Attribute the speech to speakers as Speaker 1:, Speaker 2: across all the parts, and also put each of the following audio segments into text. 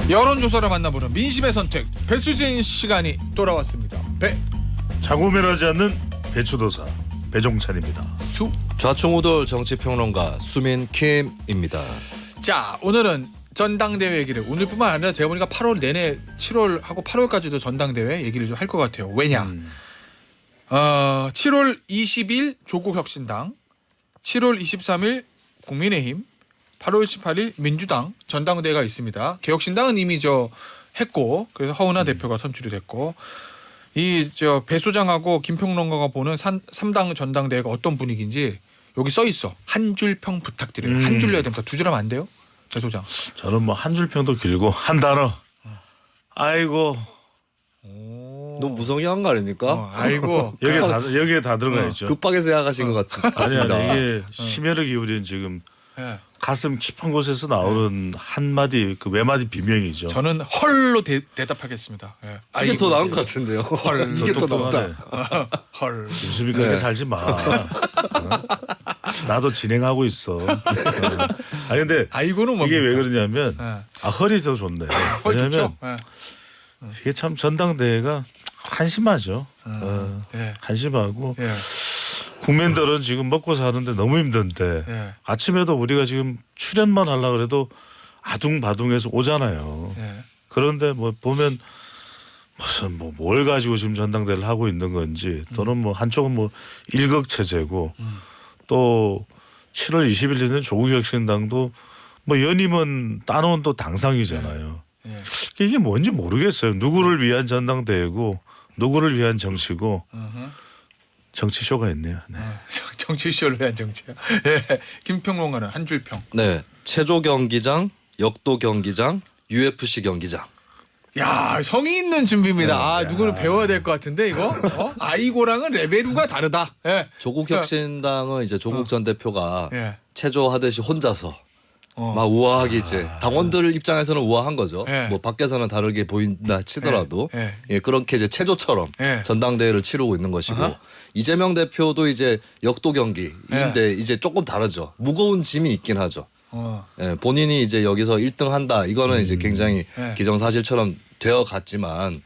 Speaker 1: 여론조사를 만나보는 민심의 선택 배수진 시간이 돌아왔습니다.
Speaker 2: 자고면하지 않는 배추도사 배종찬입니다.
Speaker 3: 좌충우돌 정치평론가 수민킴입니다.
Speaker 1: 자, 오늘은 전당대회 얘기를 오늘뿐만 아니라 제가 보니까 8월 내내 7월하고 8월까지도 전당대회 얘기를 좀 할 것 같아요. 왜냐? 7월 20일 조국혁신당, 7월 23일 국민의힘, 8월 18일 민주당 전당대회가 있습니다. 개혁신당은 이미 했고, 그래서 허은하 대표가 선출이 됐고, 이 배 소장하고 김평론가가 보는 3당 전당대회가 어떤 분위기인지 여기 써 있어. 한 줄 평 부탁드려요. 한 줄로 해야 됩니다. 두 줄 하면 안 돼요? 배 소장.
Speaker 2: 저는 뭐 한 줄 평도 길고 한 단어. 아이고.
Speaker 3: 너무 무성의한 거 아닙니까?
Speaker 1: 아이고.
Speaker 2: 여기에 다 들어가 있죠.
Speaker 3: 급하게 생각하신 것 같습니다.
Speaker 2: 이게 심혈을 기울인 지금
Speaker 1: 예.
Speaker 2: 가슴 깊은 곳에서 나오는 한 마디 그 외마디 비명이죠.
Speaker 1: 저는 헐로 대답하겠습니다. 예.
Speaker 3: 이게 더 나은 것 같은데요. 이게 더 낫다.
Speaker 1: 헐.
Speaker 2: 웃음이 그렇게 살지 마. 나도 진행하고 있어. 아니 근데
Speaker 1: 아이고는 뭡니까?
Speaker 2: 이게 왜 그러냐면
Speaker 1: 예.
Speaker 2: 헐이 더 좋네.
Speaker 1: 헐
Speaker 2: 왜냐면
Speaker 1: 좋죠. 예.
Speaker 2: 이게 참 전당대회가 한심하죠.
Speaker 1: 예.
Speaker 2: 한심하고
Speaker 1: 예.
Speaker 2: 국민들은 지금 먹고 사는데 너무 힘든데
Speaker 1: 예.
Speaker 2: 아침에도 우리가 지금 출연만 하려고 해도 아둥바둥해서 오잖아요.
Speaker 1: 예.
Speaker 2: 그런데 뭐 보면 무슨 뭘 가지고 지금 전당대회를 하고 있는 건지 또는 뭐 한쪽은 뭐 일극 체제고 또 7월 20일 있는 조국혁신당도 뭐 연임은 따놓은 또 당상이잖아요.
Speaker 1: 예.
Speaker 2: 이게 뭔지 모르겠어요. 누구를 위한 전당대회고 누구를 위한 정치고 정치쇼가 있네요. 네.
Speaker 1: 정치쇼를 위한 정치요. 예. 김평론가는 한 줄 평.
Speaker 3: 네, 체조 경기장, 역도 경기장, UFC 경기장.
Speaker 1: 야, 성의 있는 준비입니다. 누구는 배워야 될 것 같은데 이거. 아이고랑은 레벨우가 다르다. 예.
Speaker 3: 조국혁신당은 이제 조국 전 대표가
Speaker 1: 예.
Speaker 3: 체조하듯이 혼자서 막 우아하게 이제 당원들 입장에서는 우아한 거죠.
Speaker 1: 예.
Speaker 3: 뭐 밖에서는 다르게 보인다 치더라도
Speaker 1: 예.
Speaker 3: 예, 그렇게 이제 체조처럼
Speaker 1: 예.
Speaker 3: 전당대회를 치르고 있는 것이고
Speaker 1: 아하.
Speaker 3: 이재명 대표도 이제 역도 경기인데 이제 조금 다르죠. 무거운 짐이 있긴 하죠. 예, 본인이 이제 여기서 1등 한다. 이거는 이제 굉장히
Speaker 1: 예.
Speaker 3: 기정사실처럼 되어 갔지만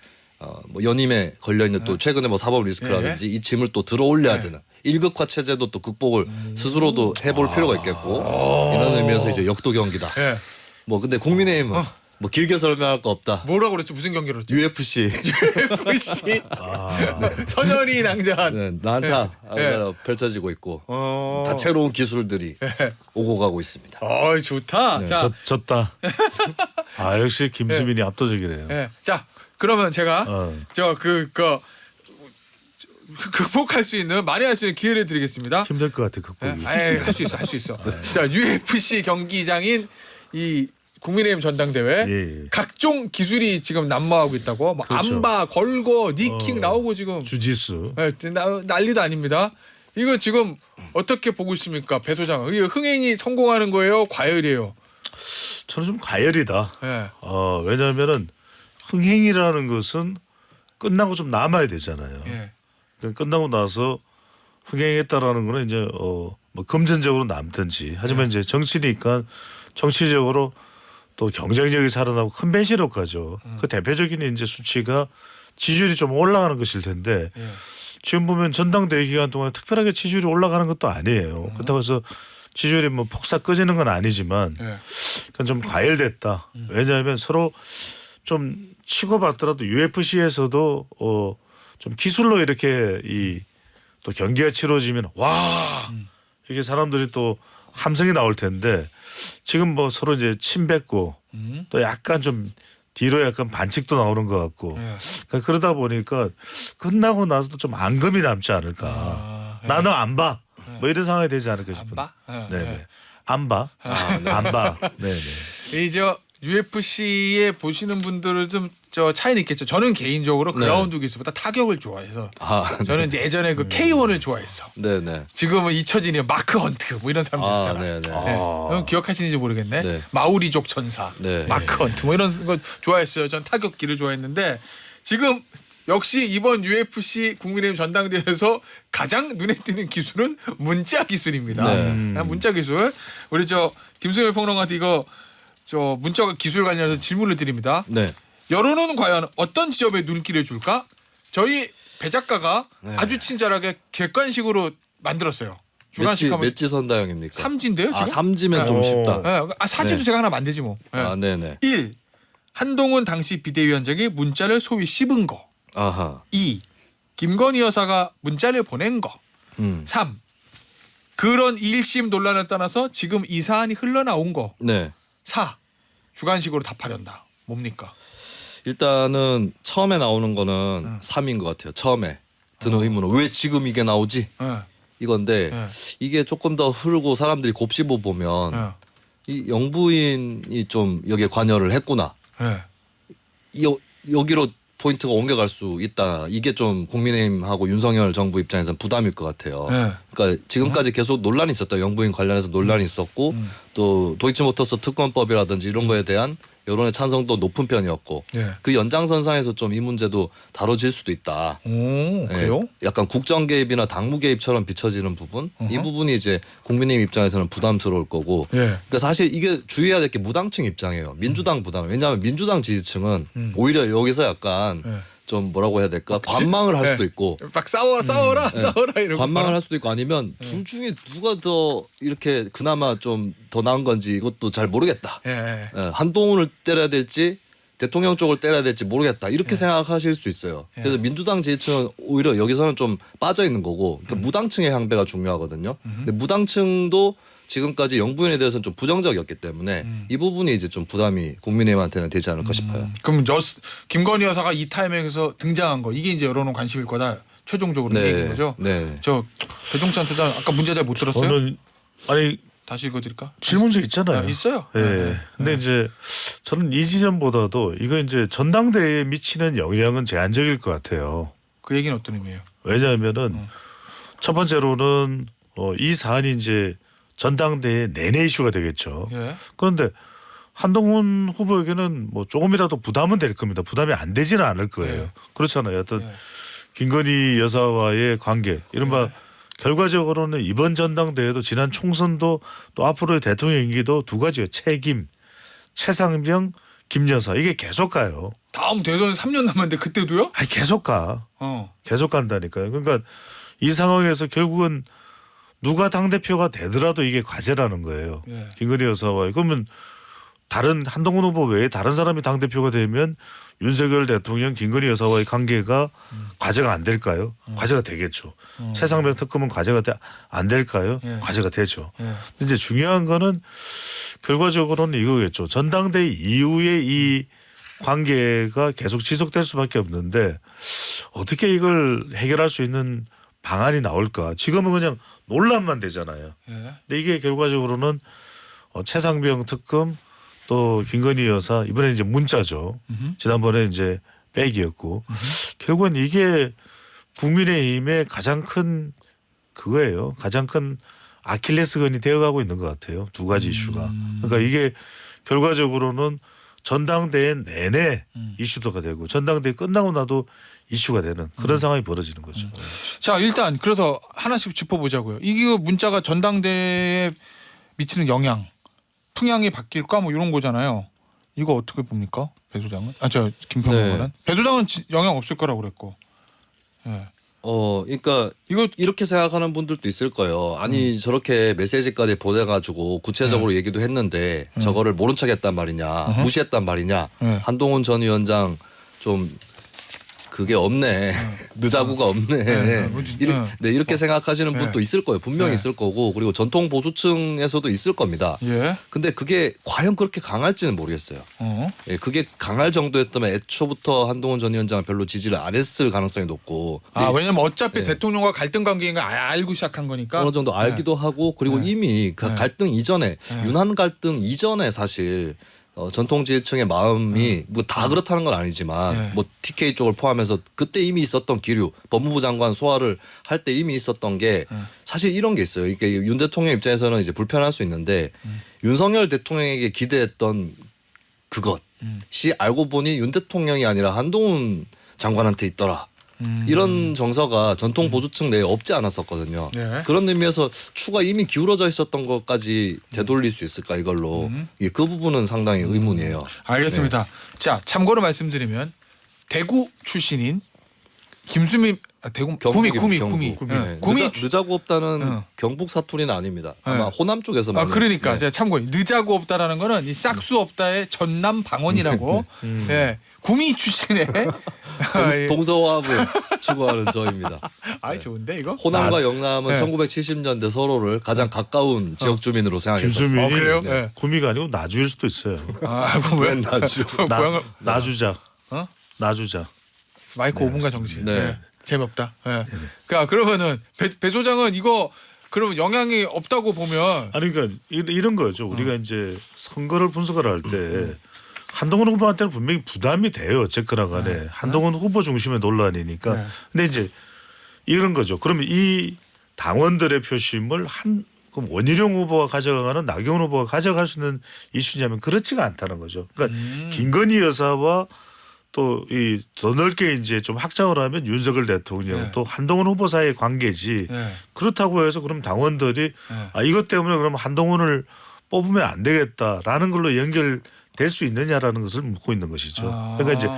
Speaker 3: 뭐 연임에 걸려 있는 또 최근에 뭐 사법 리스크라든지 이 짐을 또 들어 올려야 되는 일극화 체제도 또 극복을 스스로도 해볼 필요가 있겠고 이런 의미에서 이제 역도 경기다.
Speaker 1: 예.
Speaker 3: 뭐 근데 국민의힘은 뭐 길게 설명할 거 없다.
Speaker 1: 뭐라고 그랬죠? 무슨 경기로 했죠?
Speaker 3: UFC
Speaker 1: UFC. 선열이 낭자한.
Speaker 3: 네, 난타
Speaker 1: 예.
Speaker 3: 펼쳐지고 있고
Speaker 1: 어.
Speaker 3: 다채로운 기술들이 오고 가고 있습니다.
Speaker 1: 좋다.
Speaker 3: 네.
Speaker 1: 자,
Speaker 2: 졌다. 아 역시 김수민이 압도적이네요.
Speaker 1: 예. 자, 그러면 제가 극복할 수 있는 많이 할 수 있는 기회를 드리겠습니다.
Speaker 2: 힘들 것 같아 극복이.
Speaker 1: 할 수 있어, 할 수 있어. 자, UFC 경기장인 이 국민의힘 전당대회
Speaker 2: 예.
Speaker 1: 각종 기술이 지금 난무하고 있다고. 뭐
Speaker 2: 그렇죠.
Speaker 1: 암바, 걸고, 니킥 나오고 지금
Speaker 2: 주짓수.
Speaker 1: 난리도 아닙니다. 이거 지금 어떻게 보고 있습니까, 배 소장? 이거 흥행이 성공하는 거예요, 과열이에요?
Speaker 2: 저는 좀 과열이다.
Speaker 1: 예.
Speaker 2: 왜냐하면은 흥행이라는 것은 끝나고 좀 남아야 되잖아요.
Speaker 1: 예.
Speaker 2: 그러니까 끝나고 나서 흥행했다라는 거는 이제 뭐 금전적으로 남든지 하지만 이제 정치니까 정치적으로 또 경쟁력이 살아나고 컨벤션으로 가죠. 그 대표적인 이제 수치가 지지율이 좀 올라가는 것일 텐데 지금 보면 전당대회 기간 동안 특별하게 지지율이 올라가는 것도 아니에요. 그렇다고 해서 지지율이 뭐 폭삭 꺼지는 건 아니지만 그건 좀 과열됐다. 왜냐하면 서로 좀 치고받더라도 UFC에서도 좀 기술로 이렇게 또 경기가 치러지면 와 이게 사람들이 또 함성이 나올 텐데 지금 뭐 서로 이제 침 뱉고 또 약간 좀 뒤로 약간 반칙도 나오는 것 같고 그러니까 그러다 보니까 끝나고 나서도 좀 앙금이 남지 않을까. 나는 안 봐. 뭐 이런 상황이 되지 않을까 싶은데.
Speaker 1: 봐?
Speaker 2: 네네. 안 봐. 안 봐. 네네.
Speaker 1: 이제 UFC에 보시는 분들은 좀 차이는 있겠죠. 저는 개인적으로 그라운드 기술보다 타격을 좋아해서 저는 이제 예전에 그 K1을 좋아했어.
Speaker 3: 네네.
Speaker 1: 지금은 잊혀지네요. 마크 헌트 뭐 이런 사람들 있잖아요.
Speaker 3: 네네.
Speaker 1: 그럼 기억하시는지 모르겠네.
Speaker 3: 네.
Speaker 1: 마우리족 천사,
Speaker 3: 네.
Speaker 1: 마크 헌트 뭐 이런 거 좋아했어요. 전 타격기를 좋아했는데 지금 역시 이번 UFC 국민의힘 전당대회에서 가장 눈에 띄는 기술은 문자 기술입니다.
Speaker 3: 네.
Speaker 1: 문자 기술. 우리 김수현 평론가한테 이거 저 문자 기술 관련해서 질문을 드립니다.
Speaker 3: 네.
Speaker 1: 여론은 과연 어떤 지점에 눈길을 줄까? 저희 배 작가가
Speaker 3: 네.
Speaker 1: 아주 친절하게 객관식으로 만들었어요. 주관식 하면
Speaker 3: 맷지 선다형입니까?
Speaker 1: 삼지인데요, 지금?
Speaker 3: 삼지면
Speaker 1: 네.
Speaker 3: 좀 쉽다.
Speaker 1: 네. 사지도
Speaker 3: 네.
Speaker 1: 제가 하나 만들지 뭐. 네.
Speaker 3: 아, 네네.
Speaker 1: 1. 한동훈 당시 비대위원장이 문자를 소위 씹은 거.
Speaker 3: 아하.
Speaker 1: 2. 김건희 여사가 문자를 보낸 거. 3. 그런 1심 논란을 떠나서 지금 이 사안이 흘러나온 거.
Speaker 3: 네.
Speaker 1: 4. 주관식으로 답하련다. 뭡니까?
Speaker 3: 일단은 처음에 나오는 거는 3인 것 같아요. 처음에 드는 의문은 왜 지금 이게 나오지?
Speaker 1: 네.
Speaker 3: 이건데
Speaker 1: 네.
Speaker 3: 이게 조금 더 흐르고 사람들이 곱씹어 보면
Speaker 1: 네.
Speaker 3: 이 영부인이 좀 여기에 관여를 했구나.
Speaker 1: 네.
Speaker 3: 여기로 포인트가 옮겨갈 수 있다. 이게 좀 국민의힘하고 윤석열 정부 입장에서는 부담일 것 같아요.
Speaker 1: 네.
Speaker 3: 그러니까 지금까지 계속 논란이 있었다. 영부인 관련해서 논란이 있었고 또 도이치모터스 특검법이라든지 이런 거에 대한 여론의 찬성도 높은 편이었고
Speaker 1: 네.
Speaker 3: 그 연장선상에서 좀 이 문제도 다뤄질 수도 있다.
Speaker 1: 오, 그래요?
Speaker 3: 약간 국정 개입이나 당무 개입처럼 비춰지는 부분 이
Speaker 1: 어허.
Speaker 3: 부분이 이제 국민의힘 입장에서는 부담스러울 거고
Speaker 1: 예.
Speaker 3: 그러니까 사실 이게 주의해야 될 게 무당층 입장이에요. 민주당보다는 왜냐하면 민주당 지지층은 오히려 여기서 약간
Speaker 1: 예.
Speaker 3: 좀 뭐라고 해야 될까 관망을 할 수도 있고
Speaker 1: 막 싸워라 이러고
Speaker 3: 관망을 할 수도 있고 아니면 둘 중에 누가 더 이렇게 그나마 좀 더 나은 건지 이것도 잘 모르겠다.
Speaker 1: 예.
Speaker 3: 예, 한동훈을 때려야 될지 대통령 쪽을 때려야 될지 모르겠다 이렇게 생각하실 수 있어요. 그래서 민주당 지지층은 오히려 여기서는 좀 빠져 있는 거고 그러니까 무당층의 향배가 중요하거든요. 근데 무당층도 지금까지 영부인에 대해서는 좀 부정적이었기 때문에 이 부분이 이제 좀 부담이 국민의힘한테는 되지 않을까 싶어요.
Speaker 1: 그럼 김건희 여사가 이 타이밍에서 등장한 거 이게 이제 여론은 관심일 거다. 최종적으로 이 얘기인 거죠.
Speaker 3: 네.
Speaker 1: 저 배종찬 소장 아까 문제 잘 못 들었어요?
Speaker 2: 저는 아니
Speaker 1: 다시 읽어드릴까?
Speaker 2: 질문제 있잖아요.
Speaker 1: 있어요.
Speaker 2: 예.
Speaker 1: 네.
Speaker 2: 근데 이제 저는 이 지점보다도 이거 이제 전당대회에 미치는 영향은 제한적일 것 같아요.
Speaker 1: 그 얘기는 어떤 의미예요?
Speaker 2: 왜냐하면은 첫 번째로는 이 사안이 이제 전당대회 내내 이슈가 되겠죠.
Speaker 1: 예.
Speaker 2: 그런데 한동훈 후보에게는 뭐 조금이라도 부담은 될 겁니다. 부담이 안 되지는 않을 거예요.
Speaker 1: 예.
Speaker 2: 그렇잖아요. 어떤
Speaker 1: 예.
Speaker 2: 김건희 여사와의 관계 이른바
Speaker 1: 예.
Speaker 2: 결과적으로는 이번 전당대회도 지난 총선도 또 앞으로의 대통령 임기도 두 가지요. 책임, 최상병, 김여사 이게 계속 가요.
Speaker 1: 다음 대선 3년 남았는데 그때도요?
Speaker 2: 아니 계속 가.
Speaker 1: 어.
Speaker 2: 계속 간다니까요. 그러니까 이 상황에서 결국은 누가 당대표가 되더라도 이게 과제라는 거예요.
Speaker 1: 예.
Speaker 2: 김건희 여사와의. 그러면 다른 한동훈 후보 외에 다른 사람이 당대표가 되면 윤석열 대통령 김건희 여사와의 관계가 과제가 안 될까요? 과제가 되겠죠. 최상병 특검은 과제가 안 될까요?
Speaker 1: 예.
Speaker 2: 과제가 되죠.
Speaker 1: 예.
Speaker 2: 근데 이제 중요한 거는 결과적으로는 이거겠죠. 전당대회 이후에 이 관계가 계속 지속될 수밖에 없는데 어떻게 이걸 해결할 수 있는 방안이 나올까? 지금은 그냥 논란만 되잖아요.
Speaker 1: 예.
Speaker 2: 근데 이게 결과적으로는 최상병 특검 또 김건희 여사 이번에 이제 문자죠. 지난번에 이제 백이었고 결국은 이게 국민의힘의 가장 큰 그거예요. 가장 큰 아킬레스건이 되어가고 있는 것 같아요. 두 가지 이슈가. 그러니까 이게 결과적으로는 전당대회 내내 이슈가 되고 전당대회 끝나고 나도 이슈가 되는 그런 상황이 벌어지는 거죠.
Speaker 1: 자 일단 그래서 하나씩 짚어보자고요. 이게 문자가 전당대회에 미치는 영향, 풍향이 바뀔까 뭐 이런 거잖아요. 이거 어떻게 봅니까, 배 소장은? 저 김평론가는
Speaker 3: 네.
Speaker 1: 배 소장은 영향 없을 거라고 그랬고. 예.
Speaker 3: 그러니까
Speaker 1: 이거
Speaker 3: 이렇게 생각하는 분들도 있을 거예요. 아니 저렇게 메시지까지 보내가지고 구체적으로 얘기도 했는데 저거를 모른 척했단 말이냐, 무시했단 말이냐. 한동훈 전 위원장 좀 그게 없네, 느자구가 없네. 이렇게 생각하시는 분도 있을 거예요. 분명히 있을 거고 그리고 전통 보수층에서도 있을 겁니다.
Speaker 1: 예.
Speaker 3: 근데 그게 과연 그렇게 강할지는 모르겠어요. 예, 그게 강할 정도였다면 애초부터 한동훈 전 위원장은 별로 지지를 안 했을 가능성이 높고.
Speaker 1: 왜냐면 어차피
Speaker 3: 네.
Speaker 1: 대통령과 갈등 관계인 걸 알고 시작한 거니까.
Speaker 3: 어느 정도 알기도 하고 그리고 이미 그 갈등 이전에 윤한 갈등 이전에 사실 전통 지지층의 마음이 뭐 다 그렇다는 건 아니지만 뭐 TK 쪽을 포함해서 그때 이미 있었던 기류, 법무부 장관 소화를 할 때 이미 있었던 게 사실 이런 게 있어요. 이게 윤 대통령 입장에서는 이제 불편할 수 있는데 윤석열 대통령에게 기대했던 그것이 알고 보니 윤 대통령이 아니라 한동훈 장관한테 있더라. 이런 정서가 전통 보수층 내에 없지 않았었거든요.
Speaker 1: 네.
Speaker 3: 그런 의미에서 추가 이미 기울어져 있었던 것까지 되돌릴 수 있을까 이걸로 그 부분은 상당히 의문이에요.
Speaker 1: 알겠습니다. 자, 참고로 말씀드리면 대구 출신인 김수민 대구 구미.
Speaker 3: 네.
Speaker 1: 구미
Speaker 3: 느자구 없다는 경북 사투리는 아닙니다. 아마
Speaker 1: 네.
Speaker 3: 호남 쪽에서 많이.
Speaker 1: 그러니까
Speaker 3: 네.
Speaker 1: 제가 참고해 늦자고 없다라는 거는 이 싹수 없다의 전남 방언이라고. 예. 구미 출신의
Speaker 3: 동서화합을 추구하는 저입니다.
Speaker 1: 아이 좋은데 이거?
Speaker 3: 호남과 영남은
Speaker 1: 네.
Speaker 3: 1970년대 서로를 가장 가까운 지역 주민으로 생각했었어요.
Speaker 2: 김수민이
Speaker 1: 그래요?
Speaker 3: 네.
Speaker 1: 네.
Speaker 2: 구미가 아니고 나주일 수도 있어요.
Speaker 1: 그럼 왜
Speaker 3: 웬 나주.
Speaker 1: 고향을
Speaker 2: 나주자.
Speaker 1: 어?
Speaker 2: 나주자.
Speaker 1: 마이크 5분간 정지.
Speaker 3: 네.
Speaker 1: 네. 재미없다. 예. 그러니까 그러면은 배 소장은 이거 그러면 영향이 없다고 보면
Speaker 2: 아니 그러니까 이런 거죠. 우리가 이제 선거를 분석을 할 때 한동훈 후보한테는 분명히 부담이 돼요. 어쨌거나 간에 한동훈 후보 중심의 논란이니까.
Speaker 1: 네.
Speaker 2: 근데 이제 이런 거죠. 그러면 이 당원들의 표심을 그럼 원희룡 후보가 가져가는 나경원 후보가 가져갈 수 있는 이슈냐면 그렇지가 않다는 거죠. 그러니까 김건희 여사와 또 이 더 넓게 이제 좀 확장을 하면 윤석열 대통령
Speaker 1: 네.
Speaker 2: 또 한동훈 후보 사이의 관계지.
Speaker 1: 네.
Speaker 2: 그렇다고 해서 그럼 당원들이
Speaker 1: 네.
Speaker 2: 이것 때문에 그럼 한동훈을 뽑으면 안 되겠다라는 걸로 연결될 수 있느냐라는 것을 묻고 있는 것이죠. 그러니까 이제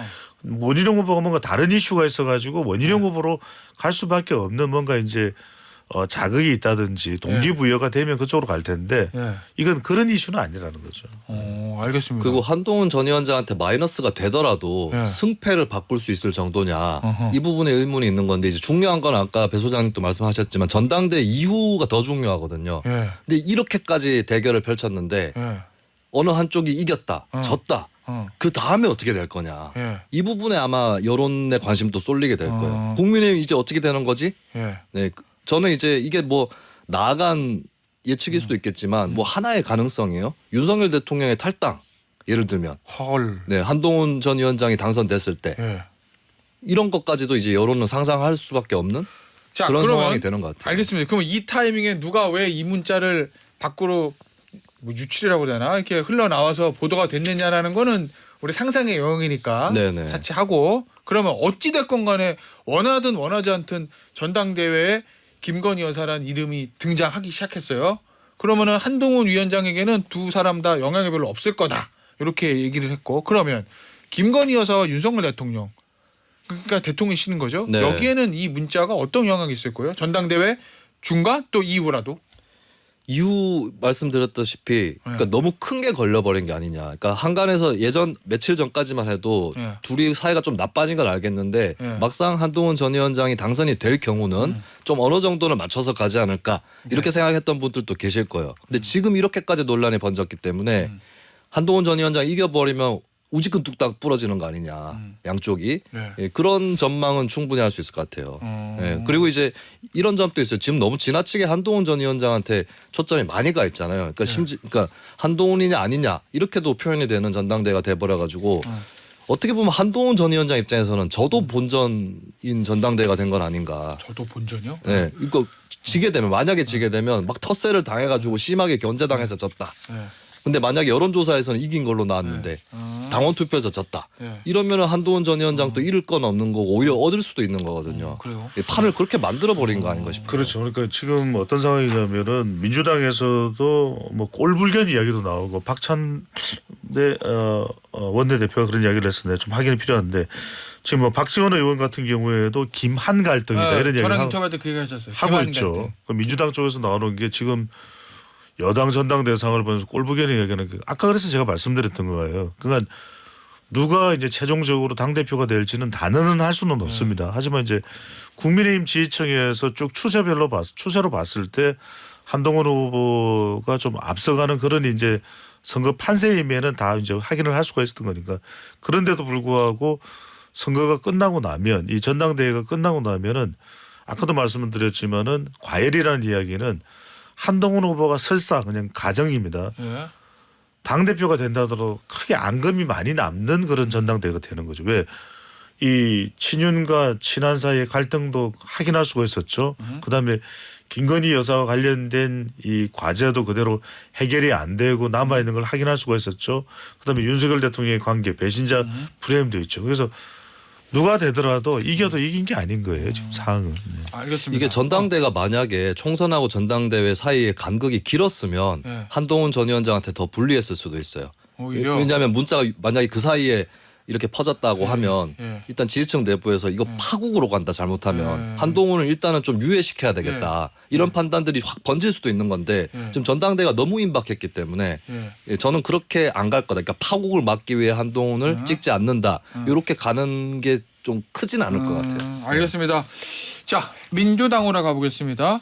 Speaker 2: 원희룡 후보가 뭔가 다른 이슈가 있어가지고 원희룡 후보로 갈 수밖에 없는 뭔가 이제 자극이 있다든지 동기부여가 되면 그쪽으로 갈 텐데
Speaker 1: 예.
Speaker 2: 이건 그런 이슈는 아니라는 거죠.
Speaker 1: 알겠습니다.
Speaker 3: 그리고 한동훈 전 위원장한테 마이너스가 되더라도
Speaker 1: 네.
Speaker 3: 승패를 바꿀 수 있을 정도냐 이 부분에 의문이 있는 건데 이제 중요한 건 아까 배 소장님도 말씀하셨지만 전당대 이후가 더 중요하거든요.
Speaker 1: 예.
Speaker 3: 근데 이렇게까지 대결을 펼쳤는데
Speaker 1: 예.
Speaker 3: 어느 한쪽이 이겼다, 졌다. 그 다음에 어떻게 될 거냐.
Speaker 1: 예.
Speaker 3: 이 부분에 아마 여론의 관심도 쏠리게 될 거예요. 국민의힘 이제 어떻게 되는 거지?
Speaker 1: 예.
Speaker 3: 네, 저는 이제 이게 뭐 나아간 예측일 수도 있겠지만 뭐 하나의 가능성이에요. 윤석열 대통령의 탈당 예를 들면
Speaker 1: 헐.
Speaker 3: 네, 한동훈 전 위원장이 당선됐을 때
Speaker 1: 예.
Speaker 3: 이런 것까지도 이제 여론은 상상할 수밖에 없는
Speaker 1: 자,
Speaker 3: 그런
Speaker 1: 그러면
Speaker 3: 상황이 되는 것 같아요.
Speaker 1: 알겠습니다. 그럼 이 타이밍에 누가 왜 이 문자를 밖으로 뭐 유출이라고 해야 되나 이렇게 흘러나와서 보도가 됐느냐라는 거는 우리 상상의 영역이니까
Speaker 3: 네네.
Speaker 1: 차치하고 그러면 어찌 됐건 간에 원하든 원하지 않든 전당대회에 김건희 여사라는 이름이 등장하기 시작했어요. 그러면은 한동훈 위원장에게는 두 사람 다 영향이 별로 없을 거다. 이렇게 얘기를 했고 그러면 김건희 여사와 윤석열 대통령 그러니까 대통령이시는 거죠.
Speaker 3: 네.
Speaker 1: 여기에는 이 문자가 어떤 영향이 있을 거예요? 전당대회 중간 또 이후라도.
Speaker 3: 이후 말씀드렸다시피 그러니까 너무 큰 게 걸려버린 게 아니냐. 그러니까 한간에서 예전 며칠 전까지만 해도
Speaker 1: 예.
Speaker 3: 둘이 사이가 좀 나빠진 건 알겠는데
Speaker 1: 예.
Speaker 3: 막상 한동훈 전 위원장이 당선이 될 경우는 좀 어느 정도는 맞춰서 가지 않을까 이렇게 생각했던 분들도 계실 거예요. 근데 지금 이렇게까지 논란이 번졌기 때문에 한동훈 전 위원장 이겨버리면 우지큰 뚝딱 부러지는 거 아니냐 양쪽이
Speaker 1: 네.
Speaker 3: 예, 그런 전망은 충분히 할 수 있을 것 같아요. 예, 그리고 이제 이런 점도 있어요. 지금 너무 지나치게 한동훈 전 위원장한테 초점이 많이 가 있잖아요. 그러니까 그러니까 한동훈이냐 아니냐 이렇게도 표현이 되는 전당대회가 돼버려가지고 어떻게 보면 한동훈 전 위원장 입장에서는 저도 본전인 전당대회가 된 건 아닌가.
Speaker 1: 저도 본전이요?
Speaker 3: 네, 이거 지게 되면 만약에 지게 되면 막 텃세를 당해가지고 심하게 견제당해서 졌다.
Speaker 1: 네.
Speaker 3: 근데 만약에 여론조사에서는 이긴 걸로 나왔는데 당원 투표에서 졌다.
Speaker 1: 네.
Speaker 3: 이러면은 한동훈 전 위원장 또 잃을 건 없는 거고 오히려 얻을 수도 있는 거거든요.
Speaker 1: 그래요?
Speaker 3: 이 판을 그렇게 만들어 버린 거 아닌가 싶어요.
Speaker 2: 그렇죠. 그러니까 지금 어떤 상황이냐면은 민주당에서도 뭐 꼴불견 이야기도 나오고 박찬대 원내대표가 그런 이야기를 했었는데 좀 확인이 필요한데 지금 뭐 박지원 의원 같은 경우에도 김한 갈등이다 이런 이야기를
Speaker 1: 저랑 인터뷰할 때 그 얘기 하셨어요.
Speaker 2: 하고 있죠. 그 민주당 쪽에서 나오는 게 지금 여당 전당대회 상황을 보면서 꼴불견이 얘기하는 게 아까 그래서 제가 말씀드렸던 거예요. 그러니까 누가 이제 최종적으로 당대표가 될지는 단언은 할 수는 없습니다. 하지만 이제 국민의힘 지지층에서 쭉 추세로 봤을 때 한동훈 후보가 좀 앞서가는 그런 이제 선거 판세임에는 다 이제 확인을 할 수가 있었던 거니까 그런데도 불구하고 선거가 끝나고 나면 이 전당대회가 끝나고 나면은 아까도 말씀을 드렸지만은 과열이라는 이야기는 한동훈 후보가 설사 그냥 가정입니다.
Speaker 1: 예.
Speaker 2: 당대표가 된다더라도 크게 앙금이 많이 남는 그런 전당대회가 되는 거죠. 왜? 이 친윤과 친한 사이의 갈등도 확인할 수가 있었죠. 그다음에 김건희 여사와 관련된 이 과제도 그대로 해결이 안 되고 남아있는 걸 확인할 수가 있었죠. 그다음에 윤석열 대통령의 관계 배신자 프레임도 있죠. 그래서 누가 되더라도 이겨도 이긴 게 아닌 거예요. 지금 상황은.
Speaker 1: 알겠습니다.
Speaker 3: 이게 전당대가 만약에 총선하고 전당대회 사이에 간극이 길었으면
Speaker 1: 네.
Speaker 3: 한동훈 전 위원장한테 더 불리했을 수도 있어요.
Speaker 1: 오히려
Speaker 3: 왜냐하면 문자가 만약에 그 사이에 이렇게 퍼졌다고 하면
Speaker 1: 예.
Speaker 3: 일단 지지층 내부에서 이거 파국으로 간다 잘못하면 한동훈을 일단은 좀 유예시켜야 되겠다 이런 판단들이 확 번질 수도 있는 건데 지금 전당대가 너무 임박했기 때문에 예, 저는 그렇게 안 갈 거다. 그러니까 파국을 막기 위해 한동훈을 찍지 않는다. 이렇게 가는 게 좀 크진 않을 것 같아요.
Speaker 1: 알겠습니다. 자, 민주당으로 가보겠습니다.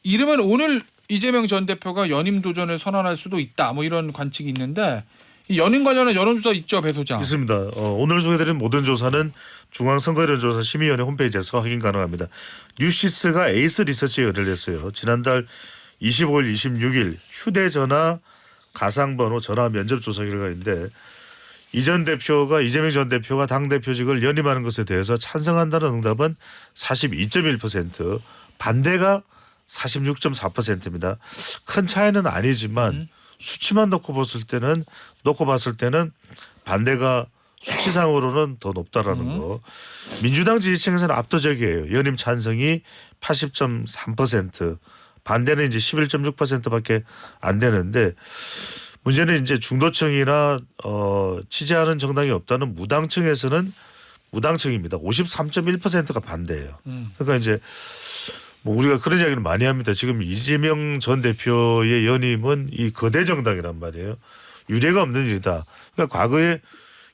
Speaker 1: 이르면 오늘 이재명 전 대표가 연임 도전을 선언할 수도 있다. 뭐 이런 관측이 있는데 이 연임 관련한 여론조사 있죠, 배 소장?
Speaker 2: 있습니다. 오늘 소개드린 모든 조사는 중앙선거여론조사 심의위원회 홈페이지에서 확인 가능합니다. 뉴시스가 에이스 리서치에 의뢰를 했어요. 지난달 25일, 26일 휴대전화 가상번호 전화 면접 조사 결과인데 이재명 전 대표가 당대표직을 연임하는 것에 대해서 찬성한다는 응답은 42.1%, 반대가 46.4%입니다. 큰 차이는 아니지만 수치만 놓고 봤을 때는 반대가 수치상으로는 더 높다라는 거. 민주당 지지층에서는 압도적이에요. 연임 찬성이 80.3%, 반대는 이제 11.6%밖에 안 되는데 문제는 이제 중도층이나 지지하는 정당이 없다는 무당층에서는 무당층입니다. 53.1%가 반대예요. 그러니까 이제 뭐 우리가 그런 이야기를 많이 합니다. 지금 이재명 전 대표의 연임은 이 거대 정당이란 말이에요. 유례가 없는 일이다. 그러니까 과거에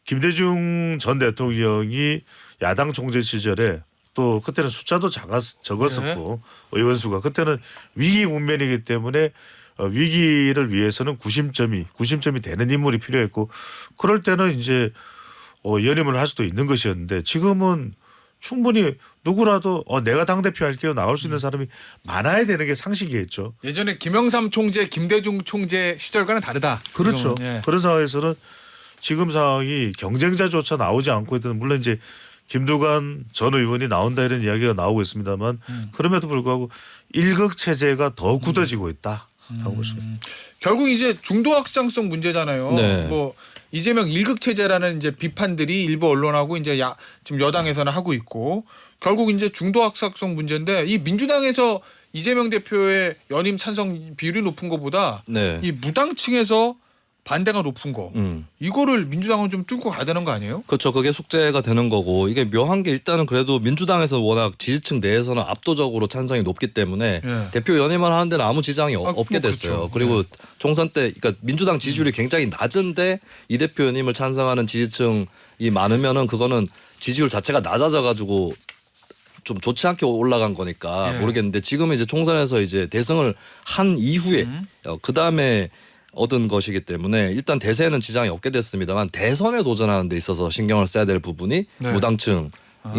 Speaker 2: 김대중 전 대통령이 야당 총재 시절에 또 그때는 숫자도 적었었고 의원 수가 그때는 위기 국면이기 때문에 위기를 위해서는 구심점이 되는 인물이 필요했고 그럴 때는 이제 연임을 할 수도 있는 것이었는데 지금은 충분히 누구라도 내가 당대표 할게요 나올 수 있는 사람이 많아야 되는 게 상식이겠죠.
Speaker 1: 예전에 김영삼 총재, 김대중 총재 시절과는 다르다.
Speaker 2: 그렇죠.
Speaker 1: 지금은. 예.
Speaker 2: 그런 상황에서는 지금 상황이 경쟁자조차 나오지 않고 있던 물론 이제 김두관 전 의원이 나온다 이런 이야기가 나오고 있습니다만 그럼에도 불구하고 일극 체제가 더 굳어지고 있다 하고 있습니다.
Speaker 1: 결국 이제 중도 확장성 문제잖아요.
Speaker 3: 네.
Speaker 1: 뭐 이재명 일극 체제라는 이제 비판들이 일부 언론하고 이제 지금 여당에서는 하고 있고 결국 이제 중도 확장성 문제인데 이 민주당에서 이재명 대표의 연임 찬성 비율이 높은 것보다
Speaker 3: 네.
Speaker 1: 이 무당층에서 반대가 높은 거 이거를 민주당은 좀 뚫고 가야 되는 거 아니에요?
Speaker 3: 그렇죠. 그게 숙제가 되는 거고 이게 묘한 게 일단은 그래도 민주당에서 워낙 지지층 내에서는 압도적으로 찬성이 높기 때문에
Speaker 1: 예.
Speaker 3: 대표 연임을 하는 데는 아무 지장이 없게
Speaker 1: 뭐
Speaker 3: 됐어요.
Speaker 1: 그렇죠.
Speaker 3: 그리고 총선 때 그러니까 민주당 지지율이 굉장히 낮은데 이 대표 연임을 찬성하는 지지층이 많으면은 그거는 지지율 자체가 낮아져 가지고 좀 좋지 않게 올라간 거니까
Speaker 1: 예.
Speaker 3: 모르겠는데 지금은 이제 총선에서 이제 대승을 한 이후에 그 다음에 얻은 것이기 때문에 일단 대세에는 지장이 없게 됐습니다만 대선에 도전하는 데 있어서 신경을 써야 될 부분이
Speaker 1: 네.
Speaker 3: 무당층인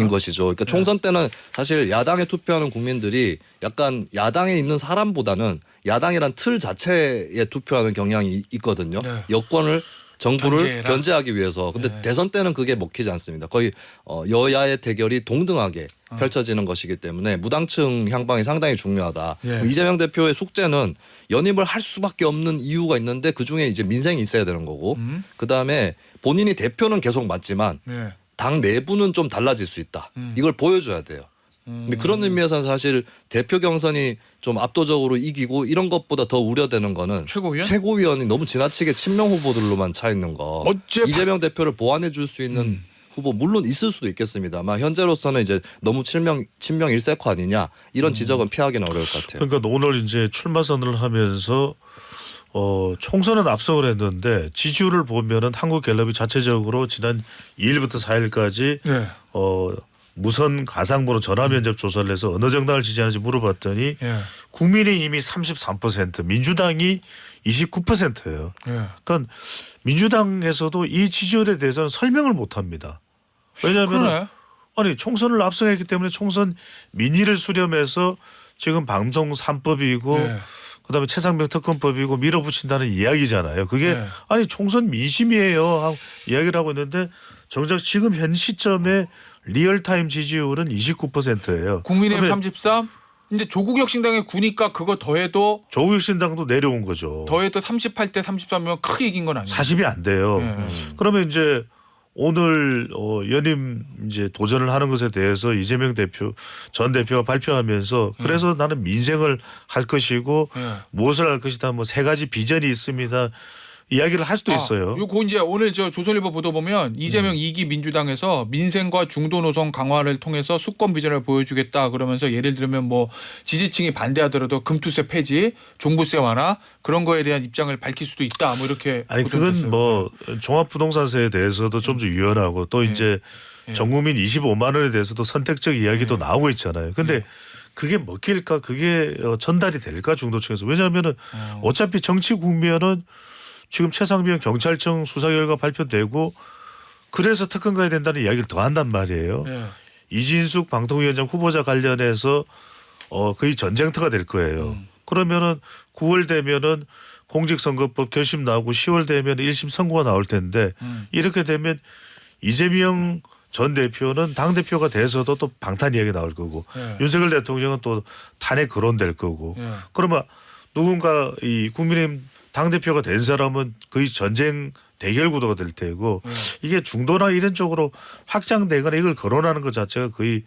Speaker 3: 것이죠. 그러니까 총선 때는 사실 야당에 투표하는 국민들이 약간 야당에 있는 사람보다는 야당이란 틀 자체에 투표하는 경향이 있거든요.
Speaker 1: 네.
Speaker 3: 여권을 정부를
Speaker 1: 견제해라.
Speaker 3: 견제하기 위해서. 근데
Speaker 1: 네.
Speaker 3: 대선 때는 그게 먹히지 않습니다. 거의 여야의 대결이 동등하게 펼쳐지는 것이기 때문에 무당층 향방이 상당히 중요하다.
Speaker 1: 예.
Speaker 3: 이재명 대표의 숙제는 연임을 할 수밖에 없는 이유가 있는데 그중에 이제 민생이 있어야 되는 거고 그다음에 본인이 대표는 계속 맞지만
Speaker 1: 네.
Speaker 3: 당 내부는 좀 달라질 수 있다. 이걸 보여줘야 돼요. 근데 그런 의미에서는 사실 대표 경선이 좀 압도적으로 이기고 이런 것보다 더 우려되는 거는
Speaker 1: 최고위원?
Speaker 3: 최고위원이 너무 지나치게 친명 후보들로만 차 있는 거.
Speaker 1: 어째
Speaker 3: 이재명 대표를 보완해 줄 수 있는 후보 물론 있을 수도 있겠습니다만 현재로서는 이제 너무 친명 일색화 아니냐 이런 지적은 피하기는 어려울 것 같아요.
Speaker 2: 그러니까 오늘 이제 출마 선언을 하면서 총선은 압승을 했는데 지지율을 보면은 한국갤럽이 자체적으로 지난 2일부터 4일까지
Speaker 1: 네.
Speaker 2: 무선 가상번호 전화 면접 조사를 해서 어느 정당을 지지하는지 물어봤더니
Speaker 1: 예.
Speaker 2: 국민의힘이 33%, 민주당이 29%예요.
Speaker 1: 예.
Speaker 2: 그러니까 민주당에서도 이 지지율에 대해서는 설명을 못합니다. 왜냐하면
Speaker 1: 그러네.
Speaker 2: 아니 총선을 압승했기 때문에 총선 민의를 수렴해서 지금 방송 3법이고
Speaker 1: 네.
Speaker 2: 그다음에 최상병 특검법이고 밀어붙인다는 이야기잖아요. 그게
Speaker 1: 네.
Speaker 2: 아니 총선 민심이에요 하고 이야기를 하고 있는데 정작 지금 현 시점에 리얼타임 지지율은 29%예요.
Speaker 1: 국민의힘 33. 근데 조국 혁신당의 9니까 그거 더해도
Speaker 2: 조국혁신당도 내려온 거죠.
Speaker 1: 38대 33이면 크게 이긴 건 아니에요.
Speaker 2: 40이 안 돼요.
Speaker 1: 예.
Speaker 2: 그러면 이제 오늘 연임 이제 도전을 하는 것에 대해서 이재명 전 대표가 발표하면서 그래서 나는 민생을 할 것이고 무엇을 할 것이다 뭐 세 가지 비전이 있습니다. 이야기를 할 수도 있어요.
Speaker 1: 요거 이제 오늘 저 조선일보 보도 보면 이재명 2기 민주당에서 민생과 중도 노선 강화를 통해서 수권 비전을 보여주겠다 그러면서 예를 들면 뭐 지지층이 반대하더라도 금투세 폐지, 종부세 완화 그런 거에 대한 입장을 밝힐 수도 있다. 뭐 이렇게
Speaker 2: 아니
Speaker 1: 보도를
Speaker 2: 그건
Speaker 1: 했어요.
Speaker 2: 뭐 종합부동산세에 대해서도 좀 더 유연하고 또 이제 전국민 25만 원에 대해서도 선택적 이야기도 나오고 있잖아요. 근데 그게 먹힐까 그게 전달이 될까 중도층에서 왜냐하면은 어차피 정치 국면은 지금 최상병 경찰청 수사 결과 발표되고 그래서 특검 가야 된다는 이야기를 더 한단 말이에요. 이진숙 방통위원장 후보자 관련해서 거의 전쟁터가 될 거예요. 그러면은 9월 되면은 공직선거법 결심 나오고 10월 되면 1심 선고가 나올 텐데 이렇게 되면 이재명 전 대표는 당대표가 돼서도 또 방탄 이야기 나올 거고 윤석열 대통령은 또 탄핵 거론될 거고 그러면 누군가 이 국민의힘 당대표가 된 사람은 거의 전쟁 대결 구도가 될 테고 이게 중도나 이런 쪽으로 확장되거나 이걸 거론하는 것 자체가 거의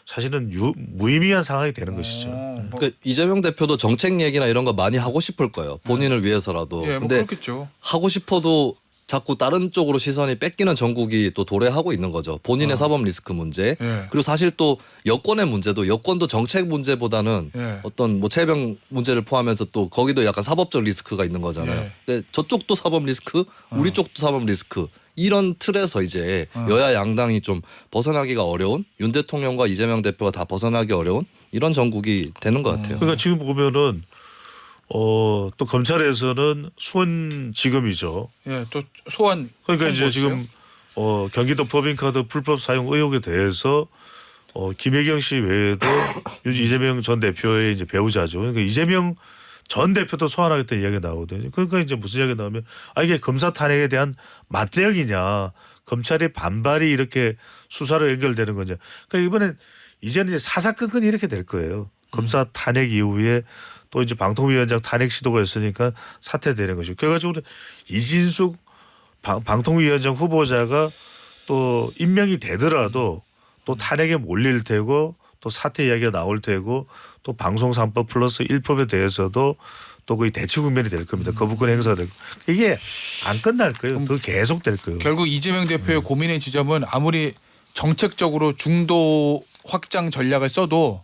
Speaker 2: 사실은 무의미한 상황이 되는 것이죠.
Speaker 3: 그러니까 이재명 대표도 정책 얘기나 이런 거 많이 하고 싶을 거예요. 본인을 위해서라도.
Speaker 1: 뭐
Speaker 3: 근데
Speaker 1: 그렇겠죠.
Speaker 3: 하고 싶어도 자꾸 다른 쪽으로 시선이 뺏기는 정국이 또 도래하고 있는 거죠. 본인의 사법 리스크 문제. 그리고 사실 또 여권의 문제도 여권도 정책 문제보다는 어떤 뭐 체병 문제를 포함해서 또 거기도 약간 사법적 리스크가 있는 거잖아요. 근데 저쪽도 사법 리스크, 우리 쪽도 사법 리스크. 이런 틀에서 이제 여야 양당이 좀 벗어나기가 어려운 윤 대통령과 이재명 대표가 다 벗어나기 어려운 이런 정국이 되는 것 같아요.
Speaker 2: 그러니까 지금 보면은 또 검찰에서는 수원지검이죠.
Speaker 1: 또 소환.
Speaker 2: 그러니까 이제 지금 경기도 법인카드 불법 사용 의혹에 대해서 김혜경 씨 외에도 이재명 전 대표의 이제 배우자죠. 그러니까 이재명 전 대표도 소환하겠다는 이야기가 나오거든요. 그러니까 이제 무슨 이야기가 나오면 이게 검사 탄핵에 대한 맞대응이냐, 검찰의 반발이 이렇게 수사로 연결되는 거냐. 그러니까 이번엔 이제는 이제 사사건건 이렇게 될 거예요. 검사 탄핵 이후에 또 이제 방통위원장 탄핵 시도가 있으니까 사퇴되는 것이고 결과적으로 이진숙 방통위원장 후보자가 또 임명이 되더라도 또 탄핵에 몰릴 테고 또 사퇴 이야기가 나올 테고 또 방송 3법 플러스 1법에 대해서도 또 거의 대치 국면이 될 겁니다. 거부권 행사가 되고 이게 안 끝날 거예요. 더 계속 될 거예요.
Speaker 1: 결국 이재명 대표의 고민의 지점은 아무리 정책적으로 중도 확장 전략을 써도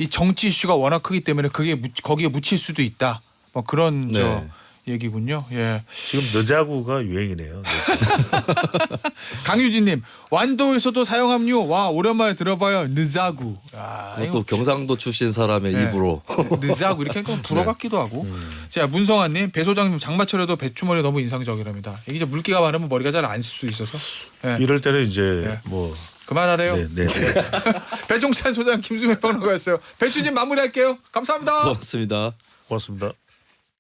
Speaker 1: 이 정치 이슈가 워낙 크기 때문에 그게 거기에 묻힐 수도 있다. 뭐 그런 저 얘기군요. 예.
Speaker 2: 지금 너자구가 유행이네요.
Speaker 1: 강유진님 완도에서도 사용 합류. 와 오랜만에 들어봐요. 느자구.
Speaker 3: 그것도 경상도 출신 사람의 입으로.
Speaker 1: 느자구 이렇게 하니까 불어 같기도 하고. 자 문성환님 배 소장님 장마철에도 배추머리 너무 인상적이랍니다. 이게 이제 물기가 많으면 머리가 잘 안 쓸 수 있어서.
Speaker 2: 이럴 때는 이제 뭐
Speaker 1: 그만하래요.
Speaker 2: 네.
Speaker 1: 배종찬 소장 김수명 평론가였어요. 배추진 마무리할게요. 감사합니다.
Speaker 3: 고맙습니다.
Speaker 2: 고맙습니다.